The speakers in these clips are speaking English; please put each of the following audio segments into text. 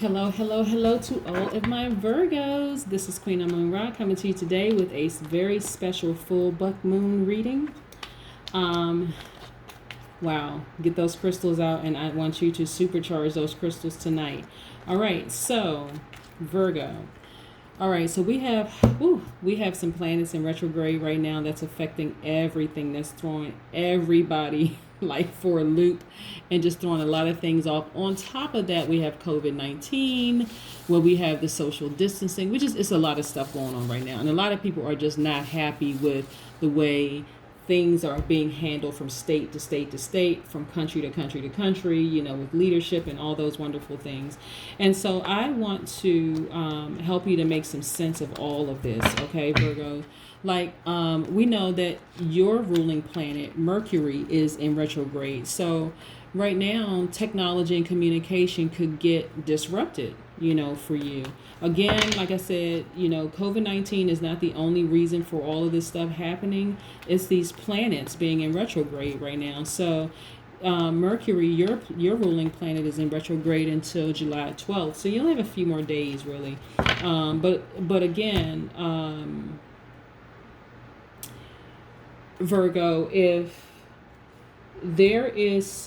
Hello, hello, hello to all of my Virgos. This is Queen Amun Ra coming to you today with a very special full buck moon reading. Wow, get those crystals out and I want you to supercharge those crystals tonight. All right, so Virgo. All right, so we have some planets in retrograde right now that's affecting everything, that's throwing everybody like for a loop and just throwing a lot of things off. On top of that, we have COVID-19, where we have the social distancing, which is it's a lot of stuff going on right now. And a lot of people are just not happy with the way things are being handled from state to state to state, from country to country to country, with leadership and all those wonderful things. And so I want to help you to make some sense of all of this, okay, Virgo? We know that your ruling planet, Mercury, is in retrograde. So right now, technology and communication could get disrupted, for you. Again, like I said, COVID-19 is not the only reason for all of this stuff happening. It's these planets being in retrograde right now. So Mercury, your ruling planet, is in retrograde until July 12th. So you only have a few more days, really. But again, Virgo, if there is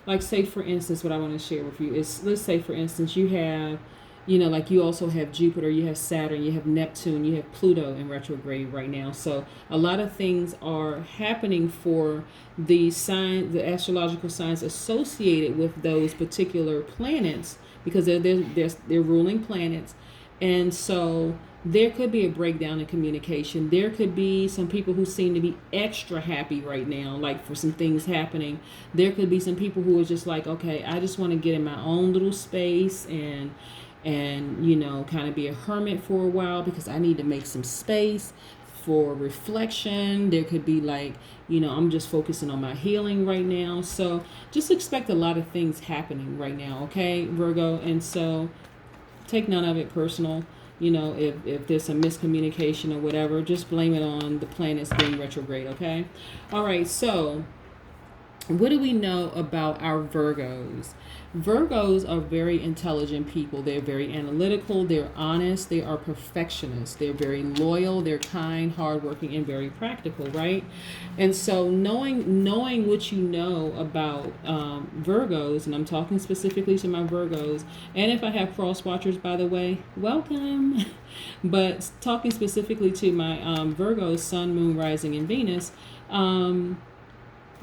like, say for instance, what I want to share with you is, let's say for instance you have, you also have Jupiter, you have Saturn, you have Neptune, you have Pluto in retrograde right now. So a lot of things are happening for the astrological signs associated with those particular planets, because they're ruling planets. And so there could be a breakdown in communication. There could be some people who seem to be extra happy right now, like for some things happening. There could be some people who are just like, okay, I just want to get in my own little space and kind of be a hermit for a while because I need to make some space for reflection. There could be like, I'm just focusing on my healing right now. So just expect a lot of things happening right now, okay, Virgo? And so take none of it personal. If there's some miscommunication or whatever, just blame it on the planets being retrograde, okay? All right, so what do we know about our Virgos? Virgos are very intelligent people. They're very analytical. They're honest. They are perfectionists. They're very loyal. They're kind, hardworking, and very practical, right? And so knowing what you know about Virgos, and I'm talking specifically to my Virgos, and if I have cross watchers, by the way, welcome. But talking specifically to my Virgos, Sun, Moon, Rising, and Venus,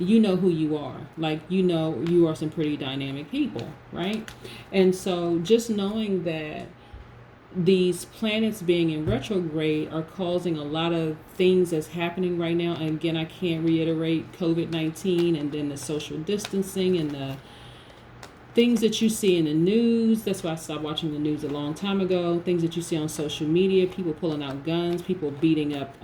you know who you are. Like, you are some pretty dynamic people, right? And so just knowing that these planets being in retrograde are causing a lot of things that's happening right now. And again, I can't reiterate COVID-19 and then the social distancing and the things that you see in the news. That's why I stopped watching the news a long time ago. Things that you see on social media, people pulling out guns, people beating up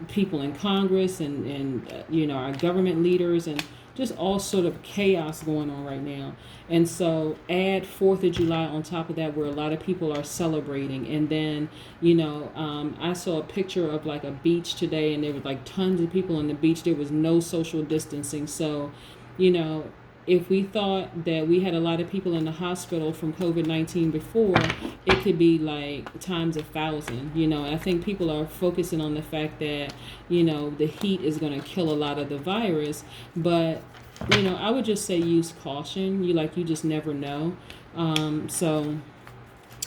people in Congress and our government leaders, and just all sort of chaos going on right now. And so add 4th of July on top of that, where a lot of people are celebrating. And then I saw a picture of like a beach today, and there were like tons of people on the beach. There was no social distancing. So if we thought that we had a lot of people in the hospital from COVID-19 before, it could be like times 1,000. I think people are focusing on the fact that, the heat is going to kill a lot of the virus. But, I would just say use caution. You just never know. So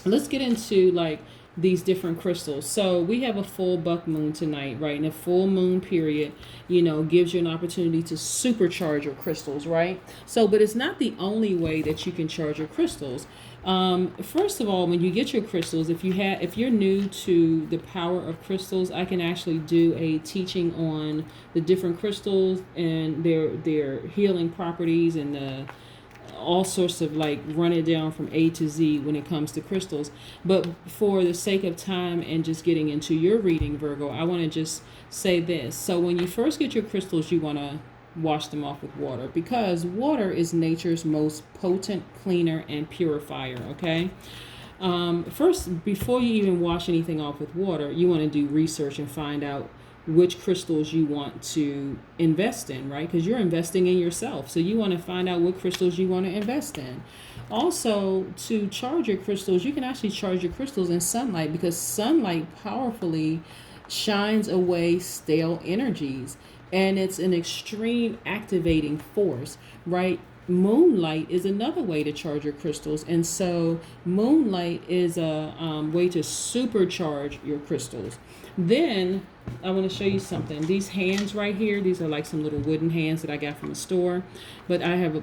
let's get into like these different crystals. So we have a full buck moon tonight, right? And a full moon period, gives you an opportunity to supercharge your crystals, right? So, but it's not the only way that you can charge your crystals. First of all, when you get your crystals, if you're new to the power of crystals, I can actually do a teaching on the different crystals and their healing properties and all sorts of like run it down from A to Z when it comes to crystals. But for the sake of time and just getting into your reading, Virgo, I want to just say this. So when you first get your crystals, you want to wash them off with water, because water is nature's most potent cleaner and purifier, okay? First, before you even wash anything off with water, you want to do research and find out which crystals you want to invest in, right? Because you're investing in yourself. So you want to find out what crystals you want to invest in. Also, to charge your crystals, you can actually charge your crystals in sunlight, because sunlight powerfully shines away stale energies, and it's an extreme activating force, right? Moonlight is another way to charge your crystals, and so moonlight is a way to supercharge your crystals. Then I want to show you something. These hands right here, these are like some little wooden hands that I got from the store, but I have,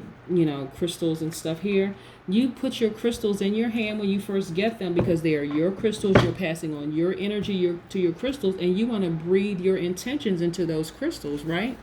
crystals and stuff here. You put your crystals in your hand when you first get them, because they are your crystals. You're passing on your energy to your crystals, and you want to breathe your intentions into those crystals, right?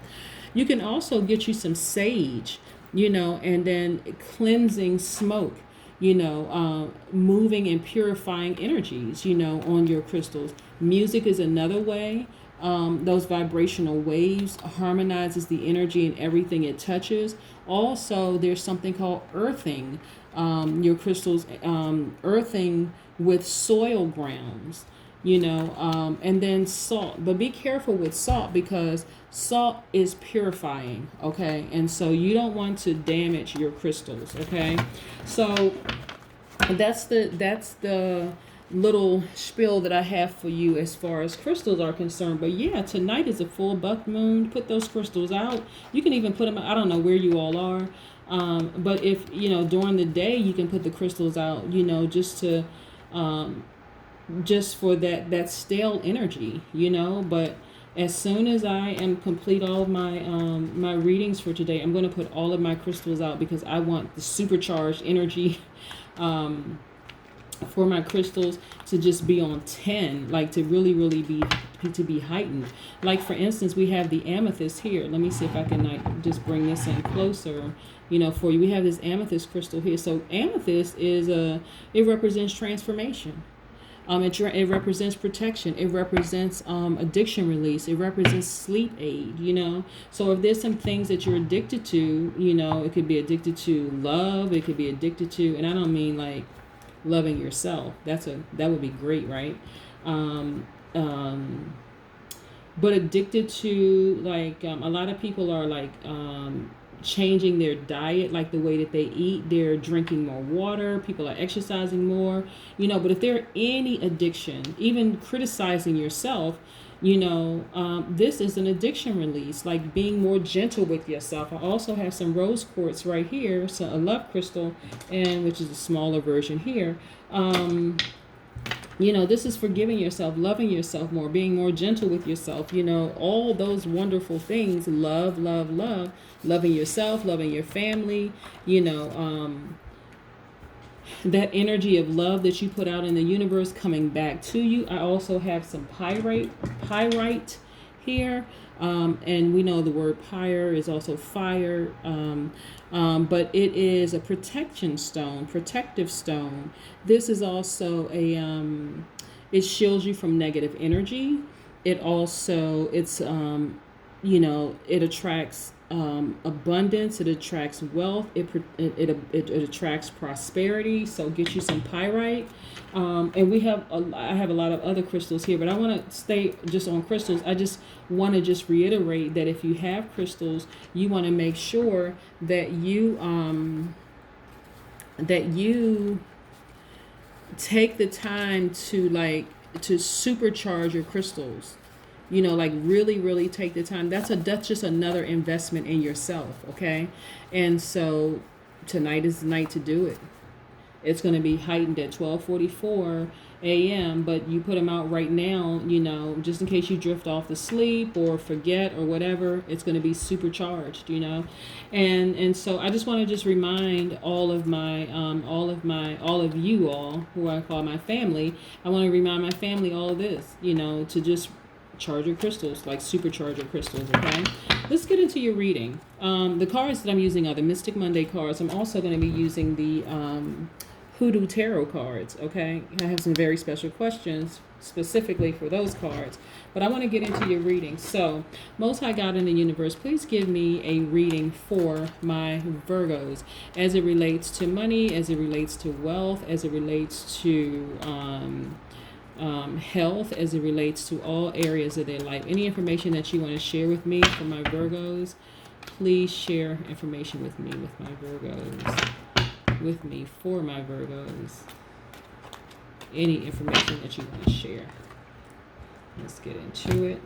You can also get you some sage, and then cleansing smoke, moving and purifying energies, on your crystals. Music is another way. Those vibrational waves harmonizes the energy in everything it touches. Also, there's something called earthing. Your crystals, earthing with soil grounds, and then salt. But be careful with salt, because salt is purifying, okay? And so you don't want to damage your crystals, okay? So that's the little spiel that I have for you as far as crystals are concerned. But yeah, tonight is a full buck moon. Put those crystals out. You can even put them, I don't know where you all are, but if during the day you can put the crystals out, just to just for that stale energy, but as soon as I am complete all of my my readings for today, I'm going to put all of my crystals out, because I want the supercharged energy for my crystals to just be on 10, like to really be heightened. Like for instance, we have the amethyst here. Let me see if I can like just bring this in closer, for you. We have this amethyst crystal here. So amethyst is it represents transformation. It represents protection. It represents addiction release. It represents sleep aid, So if there's some things that you're addicted to, it could be addicted to love. It could be addicted to, and I don't mean like loving yourself. That would be great, right? But addicted to like a lot of people are like changing their diet, like the way that they eat. They're drinking more water. People are exercising more, but if there are any addiction, even criticizing yourself, this is an addiction release, like being more gentle with yourself. I also have some rose quartz right here, so a love crystal, and which is a smaller version here. This is forgiving yourself, loving yourself more, being more gentle with yourself, all those wonderful things. Loving yourself, loving your family, that energy of love that you put out in the universe coming back to you. I also have some pyrite here. And we know the word pyre is also fire. But it is a protection stone, protective stone. This is also it shields you from negative energy. It also, it attracts abundance. It attracts wealth. It attracts prosperity. So get you some pyrite. And I have a lot of other crystals here, but I want to stay just on crystals. I just want to reiterate that if you have crystals, you want to make sure that you take the time to supercharge your crystals. Really take the time. That's just another investment in yourself, okay? And so tonight is the night to do it. It's going to be heightened at 12:44 a.m., but you put them out right now, just in case you drift off to sleep or forget or whatever. It's going to be supercharged, and so I just want to remind all of you all who I call my family. I want to remind my family all of this, to just charge your crystals, like supercharge your crystals, okay? Let's get into your reading. The cards that I'm using are the Mystic Monday cards. I'm also going to be using the Hoodoo Tarot cards, okay? I have some very special questions specifically for those cards, but I want to get into your reading. So, Most High God in the universe, please give me a reading for my Virgos as it relates to money, as it relates to wealth, as it relates to health as it relates to all areas of their life. Any information that you want to share with me for my Virgos, please share information with me, with my Virgos, with me for my Virgos. Any information that you want to share. Let's get into it.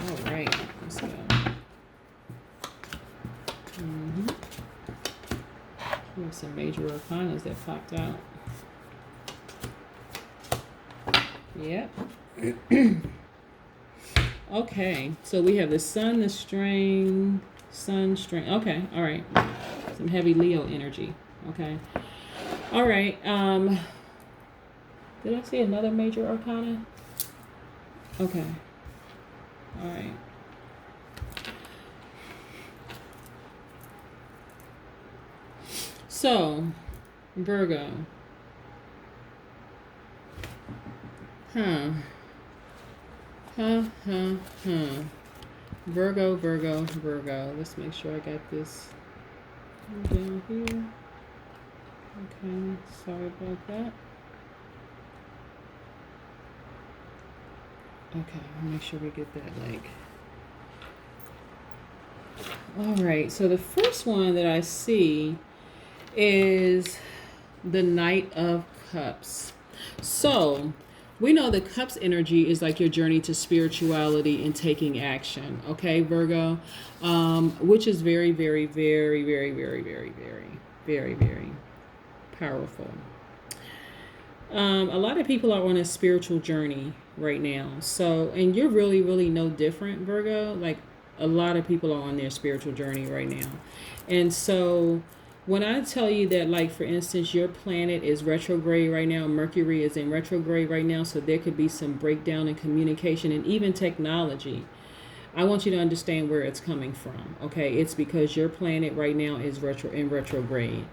All right, let's go. We have some major arcanas that popped out. Yep. Okay, so we have the sun, the string, sun, string. Okay, all right. Some heavy Leo energy. Okay. All right. Did I see another major arcana? Okay. All right. So, Virgo. Virgo, Virgo, Virgo. Let's make sure I got this down here. Okay, sorry about that. Okay, I'll make sure we get that like. All right, so the first one that I see is the Knight of Cups. So we know the Cups energy is like your journey to spirituality and taking action. Okay, Virgo, which is very, very, very, very, very, very, very, very, very powerful. A lot of people are on a spiritual journey right now. So, and you're really, really no different, Virgo. Like a lot of people are on their spiritual journey right now. And so when I tell you that, like, for instance, your planet is retrograde right now, Mercury is in retrograde right now, so there could be some breakdown in communication and even technology. I want you to understand where it's coming from, okay? It's because your planet right now is in retrograde.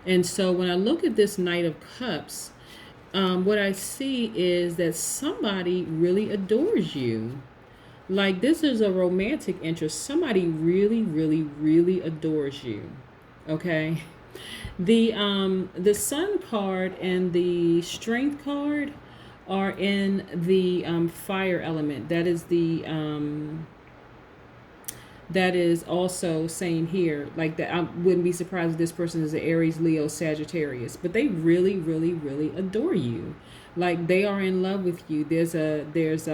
And so when I look at this Knight of Cups, what I see is that somebody really adores you. Like, this is a romantic interest. Somebody really, really, really adores you. Okay. The Sun card and the Strength card are in the fire element. That is the that is also same here. Like that, I wouldn't be surprised if this person is an Aries, Leo, Sagittarius, but they really, really, really adore you. Like they are in love with you. This is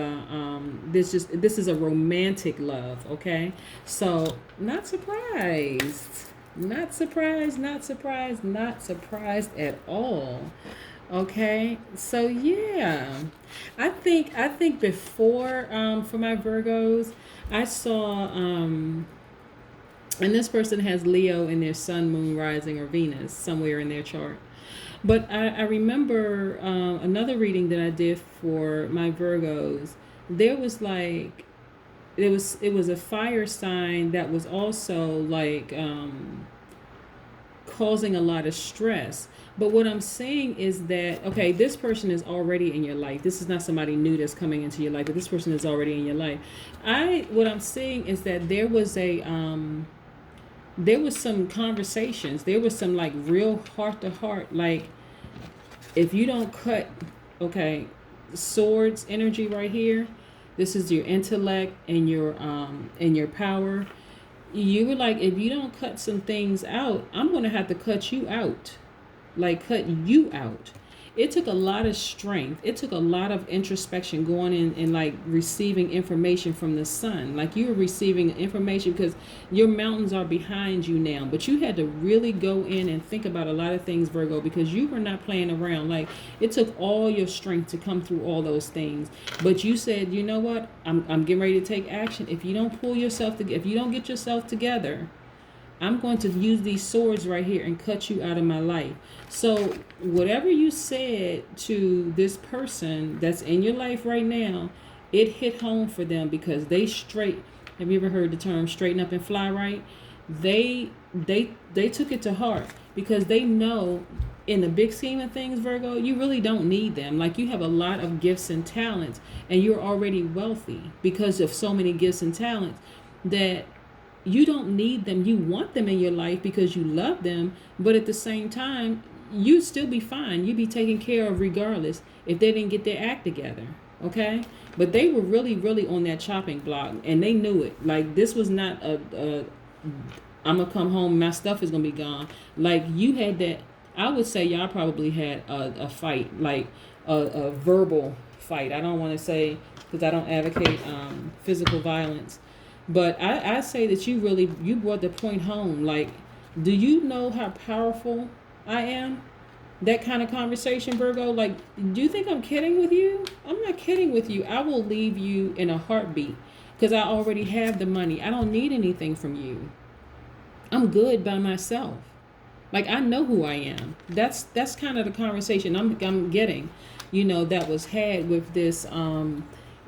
a romantic love. Okay, so not surprised. Not surprised, not surprised, not surprised at all. Okay, so yeah, I think before for my Virgos, I saw and this person has Leo in their sun, moon, rising, or Venus somewhere in their chart. But I remember another reading that I did for my Virgos. There was like it was a fire sign that was also like causing a lot of stress. But what I'm saying is that, okay, this person is already in your life. This is not somebody new that's coming into your life, but this person is already in your life. What I'm saying is that there was some conversations. There was some like real heart to heart. Like if you don't cut, okay, swords energy right here. This is your intellect and your power. You were like, if you don't cut some things out, I'm going to have to cut you out. Like cut you out. It took a lot of strength. It took a lot of introspection going in and like receiving information from the sun. Like you were receiving information because your mountains are behind you now. But you had to really go in and think about a lot of things, Virgo, because you were not playing around. Like it took all your strength to come through all those things. But you said, you know what? I'm getting ready to take action. If you don't pull yourself together, if you don't get yourself together, I'm going to use these swords right here and cut you out of my life. So whatever you said to this person that's in your life right now, it hit home for them because they have you ever heard the term straighten up and fly right? They took it to heart because they know in the big scheme of things, Virgo, you really don't need them. Like you have a lot of gifts and talents and you're already wealthy because of so many gifts and talents that you don't need them. You want them in your life because you love them, but at the same time, you'd still be fine. You'd be taken care of regardless if they didn't get their act together. Okay? But they were really, really on that chopping block, and they knew it. Like, this was not I'm going to come home, my stuff is going to be gone. Like, you had that, I would say y'all probably had a fight, like a verbal fight. I don't want to say, because I don't advocate physical violence. But I say that you brought the point home. Like, do you know how powerful I am? That kind of conversation, Virgo. Like, do you think I'm kidding with you? I'm not kidding with you. I will leave you in a heartbeat because I already have the money. I don't need anything from you. I'm good by myself. Like, I know who I am. That's kind of the conversation I'm getting, that was had with this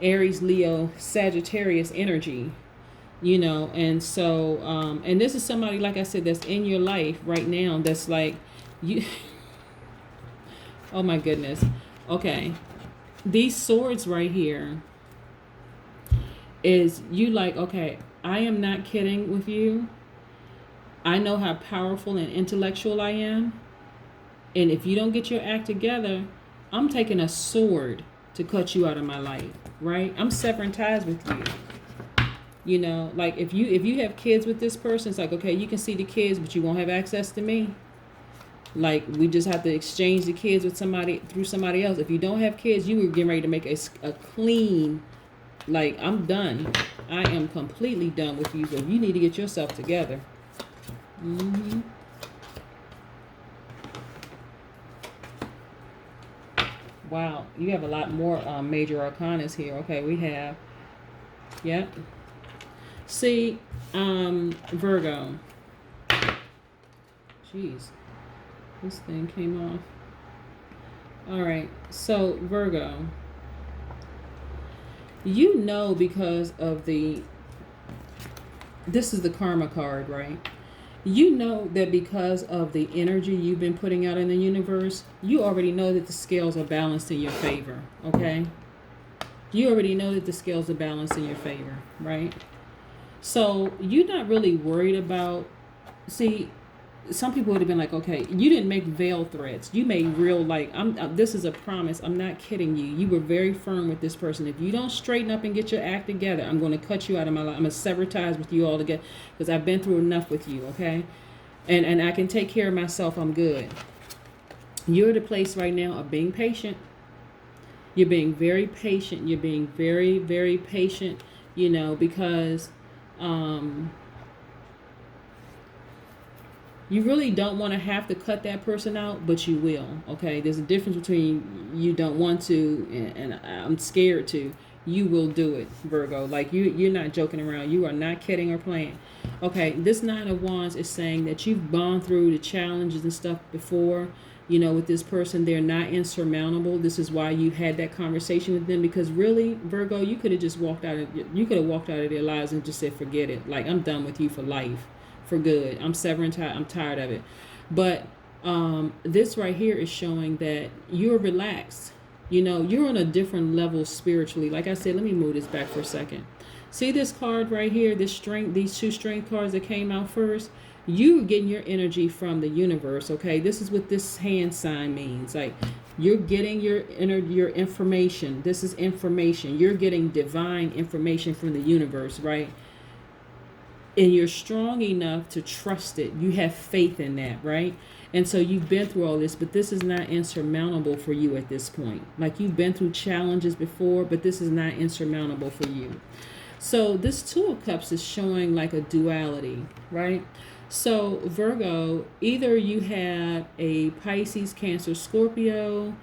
Aries, Leo, Sagittarius energy. And so and this is somebody, like I said, that's in your life right now, that's like you. Oh my goodness. Okay, these swords right here is you, like, okay, I am not kidding with you. I know how powerful and intellectual I am, and if you don't get your act together, I'm taking a sword to cut you out of my life, right? I'm severing ties with you. Like, if you have kids with this person, it's like, okay, you can see the kids, but you won't have access to me. Like, we just have to exchange the kids with somebody, through somebody else. If you don't have kids, you were getting ready to make a clean, like, I'm done. I am completely done with you. So you need to get yourself together. Mm-hmm. Wow, you have a lot more major arcanas here. Okay, we have, yep. See, Virgo. Jeez, this thing came off. All right, so Virgo, because of this is the karma card, right? You know that because of the energy you've been putting out in the universe, you already know that the scales are balanced in your favor, okay? You already know that the scales are balanced in your favor, right? So you're not really worried about, see, some people would have been like, okay, you didn't make veil threats. You made real, like, this is a promise. I'm not kidding you. You were very firm with this person. If you don't straighten up and get your act together, I'm going to cut you out of my life. I'm going to sever ties with you all together because I've been through enough with you, okay? And I can take care of myself. I'm good. You're at a place right now of being patient. You're being very patient. You're being very, very patient, because you really don't want to have to cut that person out, but you will, okay? There's a difference between you don't want to and I'm scared to. You will do it, Virgo. Like, you're not joking around. You are not kidding or playing. Okay, this Nine of Wands is saying that you've gone through the challenges and stuff before, with this person. They're not insurmountable. This is why you had that conversation with them, because really, Virgo, you could have just walked out of their lives and just said, forget it. Like, I'm done with you for life. For good. I'm severing tie. I'm tired of it. But this right here is showing that you're relaxed. You're on a different level spiritually. Like I said, let me move this back for a second. See this card right here, these two strength cards that came out first? You're getting your energy from the universe, okay? This is what this hand sign means. Like, you're getting your information. This is information. You're getting divine information from the universe, right? And you're strong enough to trust it. You have faith in that, right? And so you've been through all this, but this is not insurmountable for you at this point. Like, you've been through challenges before, but this is not insurmountable for you. So this Two of Cups is showing like a duality, right? So Virgo, either you have a Pisces, Cancer, Scorpio,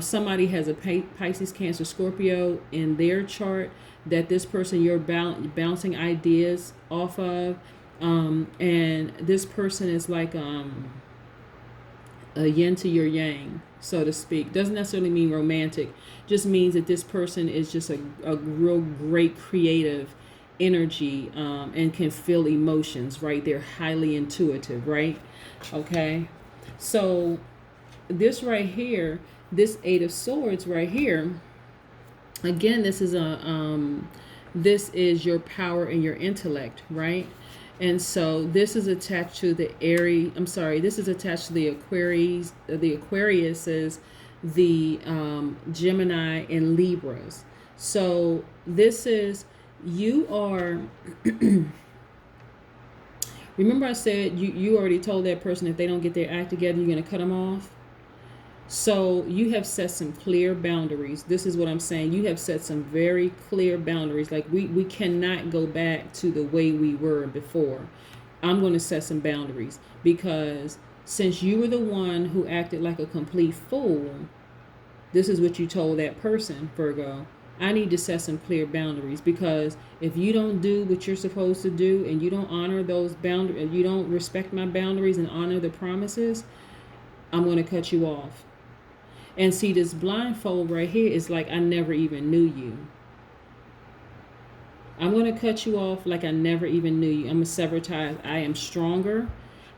somebody has a Pisces, Cancer, Scorpio in their chart that this person you're bouncing ideas off of, and this person is like a yin to your yang, so to speak. Doesn't necessarily mean romantic, just means that this person is just a real great creative energy, and can feel emotions, right? They're highly intuitive, right? Okay, so this right here, this Eight of Swords right here, again, this is your power and your intellect, right? And so this is attached to the Aries. I'm sorry, this is attached to the Aquariuses, the Gemini, and Libras. So this is, you are. Remember I said you already told that person if they don't get their act together, you're going to cut them off. So you have set some clear boundaries. This is what I'm saying. You have set some very clear boundaries. Like we cannot go back to the way we were before. I'm going to set some boundaries because since you were the one who acted like a complete fool, this is what you told that person, Virgo. I need to set some clear boundaries because if you don't do what you're supposed to do and you don't honor those boundaries, you don't respect my boundaries and honor the promises, I'm going to cut you off. And see, this blindfold right here is like I never even knew you. I'm going to cut you off like I never even knew you. I'm a sever ties. I am stronger.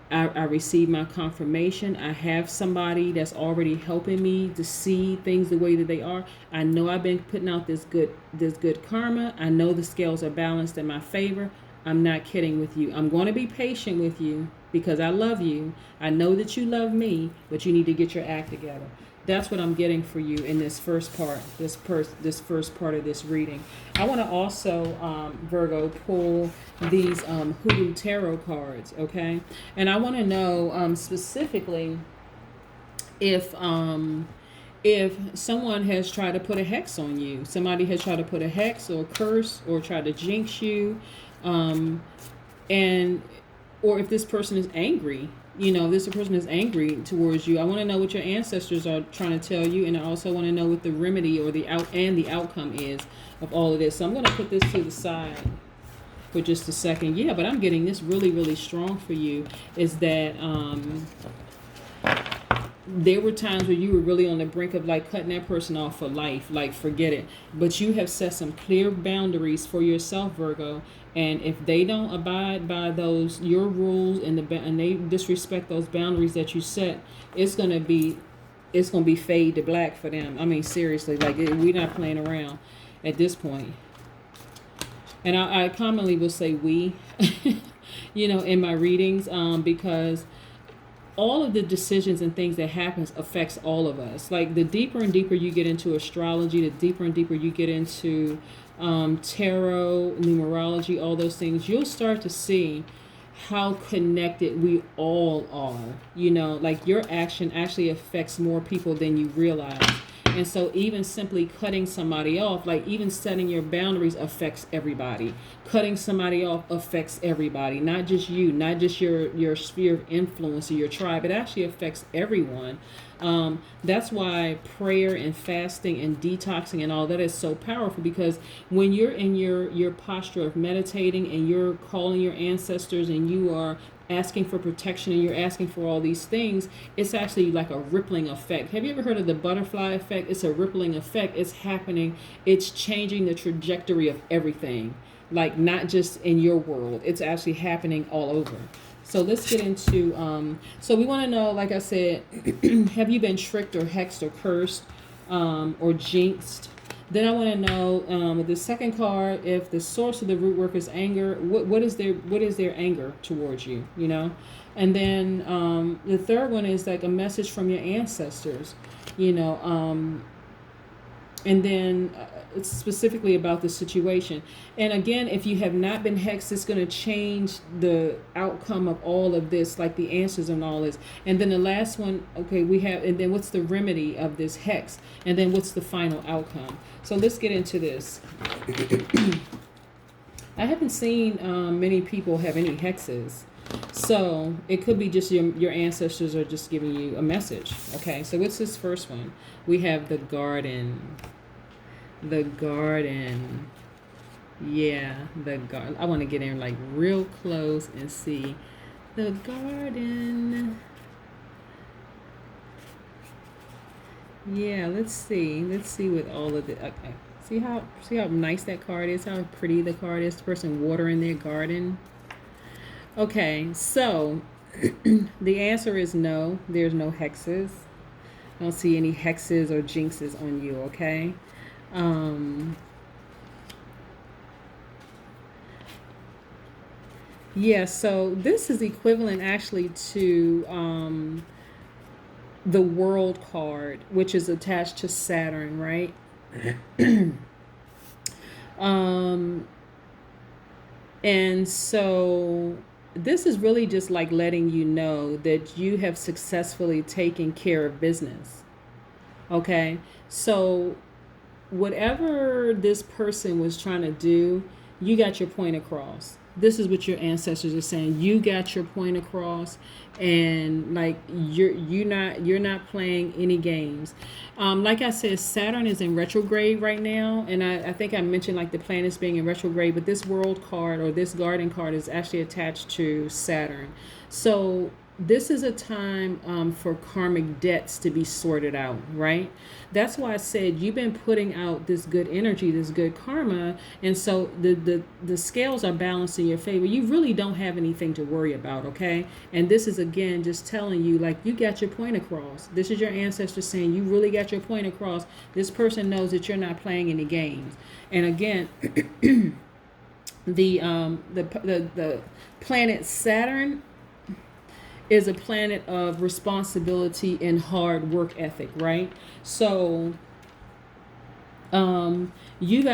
I receive my confirmation. I have somebody that's already helping me to see things the way that they are. I know I've been putting out this good karma. I know the scales are balanced in my favor. I'm not kidding with you. I'm going to be patient with you because I love you. I know that you love me, but you need to get your act together. That's what I'm getting for you in this first part, this first part of this reading. I want to also, Virgo, pull these Hoodoo Tarot cards, okay? And I want to know specifically if someone has tried to put a hex on you. Somebody has tried to put a hex or curse or tried to jinx you, or if this person is angry. This person is angry towards you. I want to know what your ancestors are trying to tell you, and I also want to know what the remedy or the outcome is of all of this. So I'm going to put this to the side for just a second. Yeah, but I'm getting this really, really strong for you. Is that there were times where you were really on the brink of like cutting that person off for life, like forget it. But you have set some clear boundaries for yourself, Virgo. And if they don't abide by your rules and they disrespect those boundaries that you set, it's gonna be fade to black for them. I mean, seriously, like we're not playing around at this point. And I commonly will say we, in my readings, because all of the decisions and things that happens affects all of us. Like the deeper and deeper you get into astrology, the deeper and deeper you get into tarot, numerology, all those things, you'll start to see how connected we all are. Like your action actually affects more people than you realize. And so even simply cutting somebody off, like even setting your boundaries affects everybody. Cutting somebody off affects everybody, not just you, not just your sphere of influence or your tribe. It actually affects everyone. That's why prayer and fasting and detoxing and all that is so powerful, because when you're in your posture of meditating and you're calling your ancestors and you are asking for protection and you're asking for all these things, it's actually like a rippling effect. Have you ever heard of the butterfly effect? It's a rippling effect. It's happening. It's changing the trajectory of everything, like not just in your world. It's actually happening all over. So let's get into, so we want to know, like I said, have you been tricked or hexed or cursed or jinxed? Then I want to know the second card, if the source of the root work is anger, what is their anger towards you, And then the third one is like a message from your ancestors, and then it's specifically about the situation. And again, if you have not been hexed, it's going to change the outcome of all of this, like the answers and all this. And then the last one, okay, we have, and then what's the remedy of this hex? And then what's the final outcome? So let's get into this. I haven't seen many people have any hexes. So it could be just your ancestors are just giving you a message. Okay, so what's this first one? We have the garden. The garden. Yeah, the garden. I want to get in like real close and see the garden. Yeah, let's see with all of the, okay. See how nice that card is, how pretty the card is, the person watering their garden. Okay, so the answer is no, there's no hexes. I don't see any hexes or jinxes on you, okay? Yeah, so this is equivalent actually to the World card, which is attached to Saturn, right? um, and so this is really just like letting you know that you have successfully taken care of business. Okay, so whatever this person was trying to do, you got your point across. This is what your ancestors are saying. You got your point across, and like you're not playing any games. Like I said, Saturn is in retrograde right now, and I think I mentioned like the planets being in retrograde, but this world card or this garden card is actually attached to Saturn. So this is a time for karmic debts to be sorted out, right? That's why I said you've been putting out this good energy, this good karma, and so the scales are balanced in your favor. You really don't have anything to worry about, okay? And this is again just telling you like you got your point across. This is your ancestors saying you really got your point across. This person knows that you're not playing any games. And again, the planet Saturn is a planet of responsibility and hard work ethic, right? So you've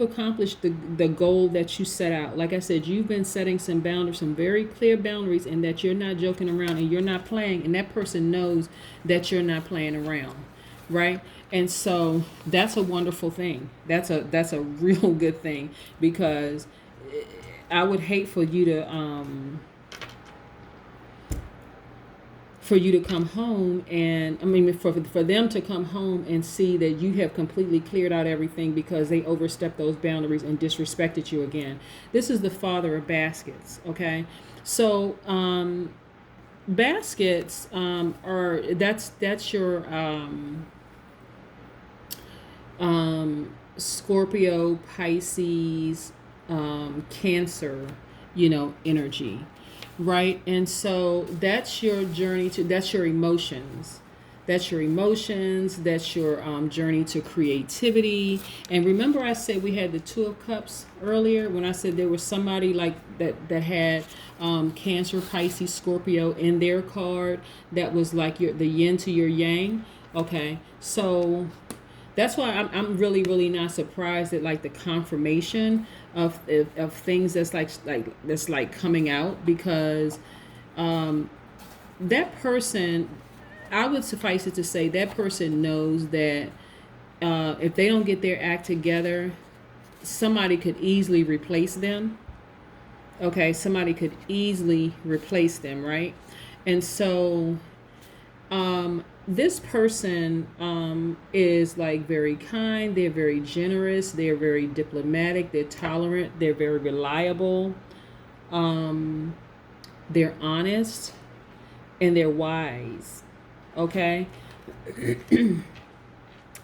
accomplished the goal that you set out. Like I said, you've been setting some boundaries, some very clear boundaries, and that you're not joking around and you're not playing, and that person knows that you're not playing around, right? And so that's a wonderful thing. That's a real good thing, because I would hate for you to come home, and I mean for them to come home and see that you have completely cleared out everything because they overstepped those boundaries and disrespected you again. This is the father of baskets, okay? So baskets are that's your Scorpio, Pisces, Cancer, energy, right? And so that's your journey that's your emotions. That's your emotions. That's your journey to creativity. And remember I said we had the Two of Cups earlier when I said there was somebody like that had Cancer, Pisces, Scorpio in their card that was like the yin to your yang. Okay, so that's why I'm really really not surprised at like the confirmation of things that's like coming out, because that person, I would suffice it to say that person knows that if they don't get their act together, somebody could easily replace them. Okay, somebody could easily replace them, right? And so this person is like very kind, they're very generous, they're very diplomatic, they're tolerant, they're very reliable, they're honest, and they're wise. Okay?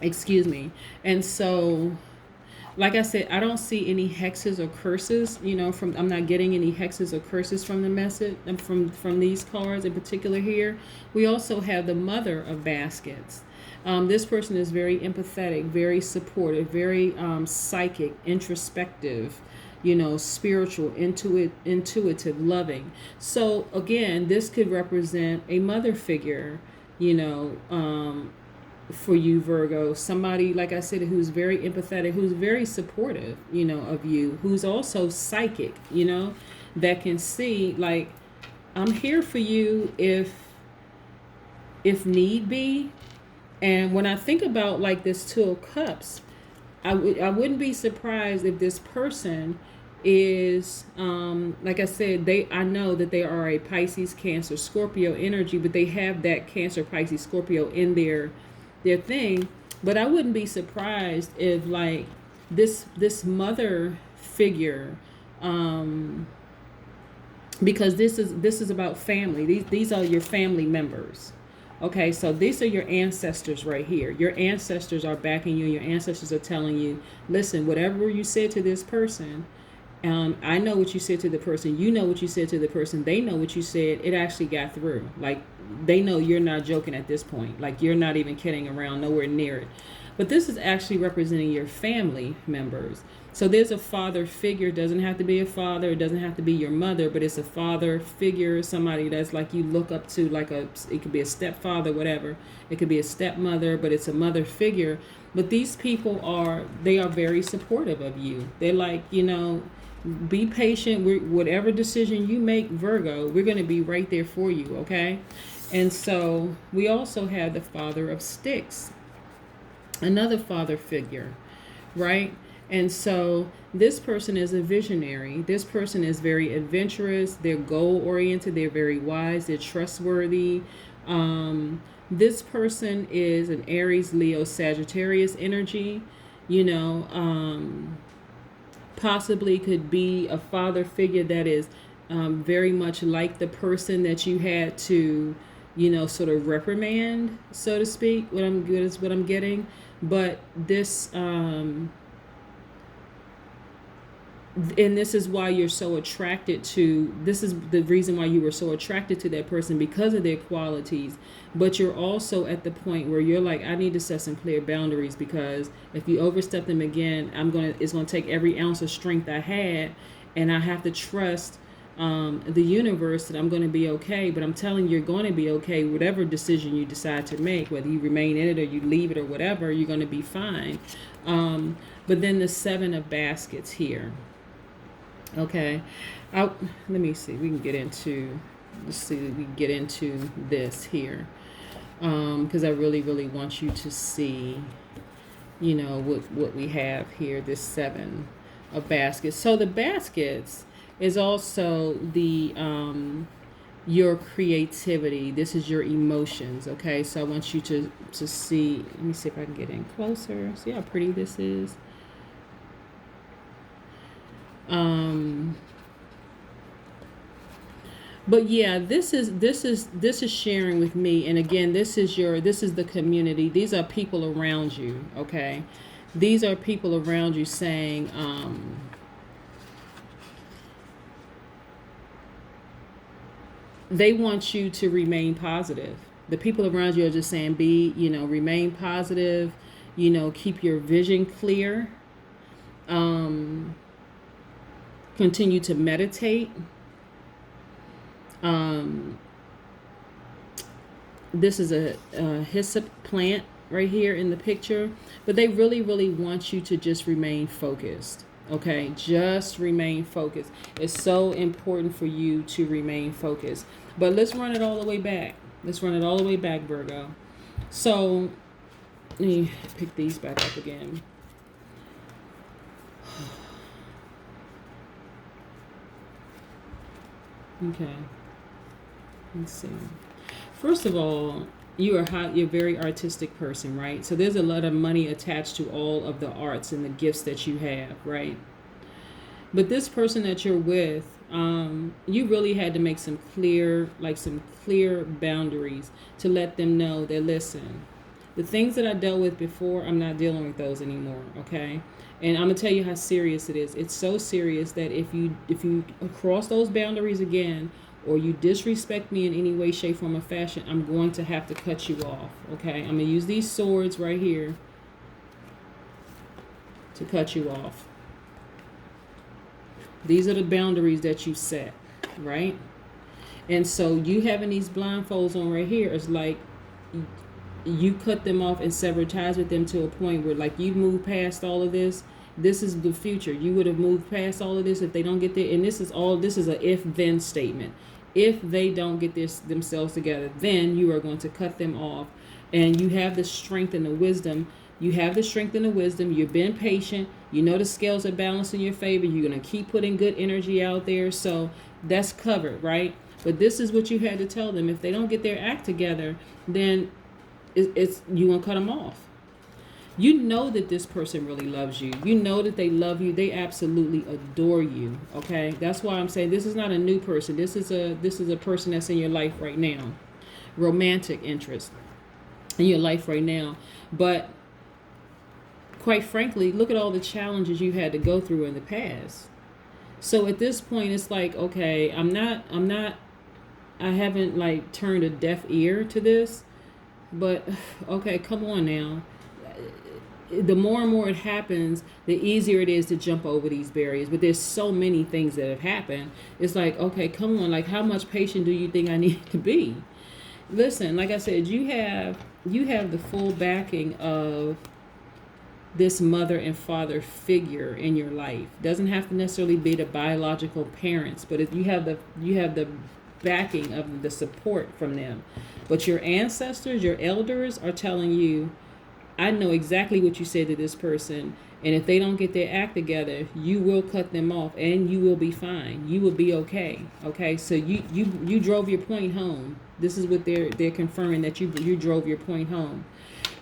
Excuse me. And so like I said, I don't see any hexes or curses, I'm not getting any hexes or curses from the message, from these cards in particular here. We also have the Mother of Baskets. This person is very empathetic, very supportive, very psychic, introspective, spiritual, intuitive, loving. So again, this could represent a mother figure, for you, Virgo. Somebody, like I said, who's very empathetic, who's very supportive, of you, who's also psychic, that can see like, I'm here for you if need be. And when I think about like this Two of Cups, I wouldn't be surprised if this person is like I said, I know that they are a Pisces, Cancer, Scorpio energy, but they have that Cancer, Pisces, Scorpio in their thing. But I wouldn't be surprised if like this mother figure, because this is about family. These are your family members. Okay, so these are your ancestors right here. Your ancestors are backing you. Your ancestors are telling you, listen, whatever you said to this person, I know what you said to the person. You know what you said to the person. They know what you said. It actually got through. Like, they know you're not joking at this point. Like, you're not even kidding around, nowhere near it. But this is actually representing your family members. So there's a father figure. It doesn't have to be a father. It doesn't have to be your mother, but it's a father figure, somebody that's like you look up to, like it could be a stepfather, whatever. It could be a stepmother, but it's a mother figure. But these people they are very supportive of you. They're like, be patient. Whatever decision you make, Virgo, we're going to be right there for you, okay? And so we also have the Father of Sticks, another father figure, right? And so this person is a visionary. This person is very adventurous. They're goal-oriented. They're very wise. They're trustworthy. This person is an Aries, Leo, Sagittarius energy, possibly could be a father figure that is very much like the person that you had to, sort of reprimand, so to speak. What I'm getting. But this, and this is why you're so attracted to, this is the reason why you were so attracted to that person, because of their qualities. But you're also at the point where you're like, I need to set some clear boundaries, because if you overstep them again, it's going to take every ounce of strength I had, and I have to trust the universe that I'm going to be okay. But I'm telling you, you're going to be okay. Whatever decision you decide to make, whether you remain in it or you leave it or whatever, you're going to be fine. But then the 7 of Baskets here. Okay, let me see. We can get into. Let's see. We can get into this here, because I really, really want you to see, what we have here. This 7 of Baskets. So the baskets is also the your creativity. This is your emotions. Okay, so I want you to see. Let me see if I can get in closer. See how pretty this is. But yeah, this is sharing with me. And again, this is the community. These are people around you. Okay. These are people around you saying, they want you to remain positive. The people around you are just saying, remain positive, keep your vision clear. Continue to meditate. This is a hyssop plant right here in the picture, but they really, really want you to just remain focused. Okay, just remain focused. It's so important for you to remain focused. But let's run it all the way back. Virgo. So let me pick these back up again. Okay. Let's see. First of all, you're a very artistic person, right? So there's a lot of money attached to all of the arts and the gifts that you have, right? But this person that you're with, you really had to make some clear boundaries to let them know that, listen, the things that I dealt with before, I'm not dealing with those anymore, okay? And I'm gonna tell you how serious it is. It's so serious that if you cross those boundaries again, or you disrespect me in any way, shape, form, or fashion, I'm going to have to cut you off, okay? I'm gonna use these swords right here to cut you off. These are the boundaries that you set, right? And so you having these blindfolds on right here is like you cut them off and sever ties with them to a point where, like, you move past all of this. This is the future. You would have moved past all of this if they don't get there. And this is a if-then statement. If they don't get themselves together, then you are going to cut them off. And you have the strength and the wisdom. You've been patient. You know the scales are balanced in your favor. You're going to keep putting good energy out there. So that's covered, right? But this is what you had to tell them. If they don't get their act together, then you want to cut them off. You know that this person really loves you. You know that they love you. They absolutely adore you. Okay, that's why I'm saying this is not a new person. This is a person that's in your life right now, romantic interest in your life right now. But quite frankly, look at all the challenges you had to go through in the past. So at this point, it's like, okay, I haven't like turned a deaf ear to this, but okay, come on now. the more and more it happens, the easier it is to jump over these barriers. But there's so many things that have happened. It's like, okay, come on, like how much patient do you think I need to be? Listen, like I said, you have the full backing of this mother and father figure in your life. Doesn't have to necessarily be the biological parents, but if you have the backing of the support from them. But your ancestors, your elders are telling you, I know exactly what you said to this person, and if they don't get their act together, you will cut them off and you will be fine. You will be okay. Okay? So you drove your point home. This is what they're confirming, that you drove your point home.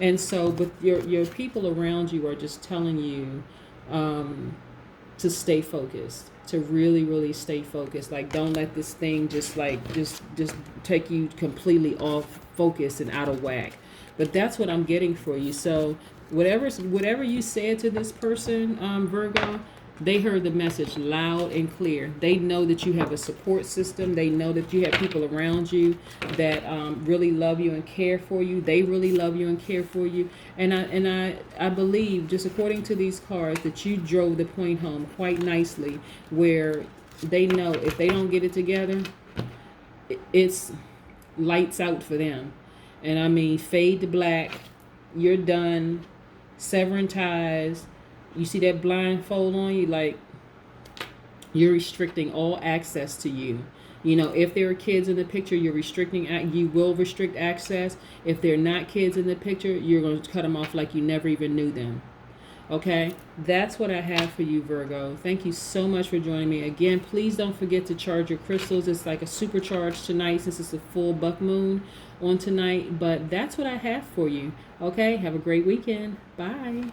And so, but your people around you are just telling you to stay focused, to really, really stay focused. Like, don't let this thing just take you completely off focus and out of whack. But that's what I'm getting for you. So whatever you said to this person, Virgo, they heard the message loud and clear. They know that you have a support system. They know that you have people around you that really love you and care for you. They really love you and care for you. And I believe, just according to these cards, that you drove the point home quite nicely, where they know if they don't get it together, it's lights out for them. And I mean, fade to black. You're done. Severing ties. You see that blindfold on you, like you're restricting all access to you. You know, if there are kids in the picture, you will restrict access. If they're not kids in the picture, you're going to cut them off like you never even knew them. Okay, that's what I have for you, Virgo. Thank you so much for joining me. Again, please don't forget to charge your crystals. It's like a supercharge tonight, since it's a full buck moon on tonight. But that's what I have for you. Okay, have a great weekend. Bye.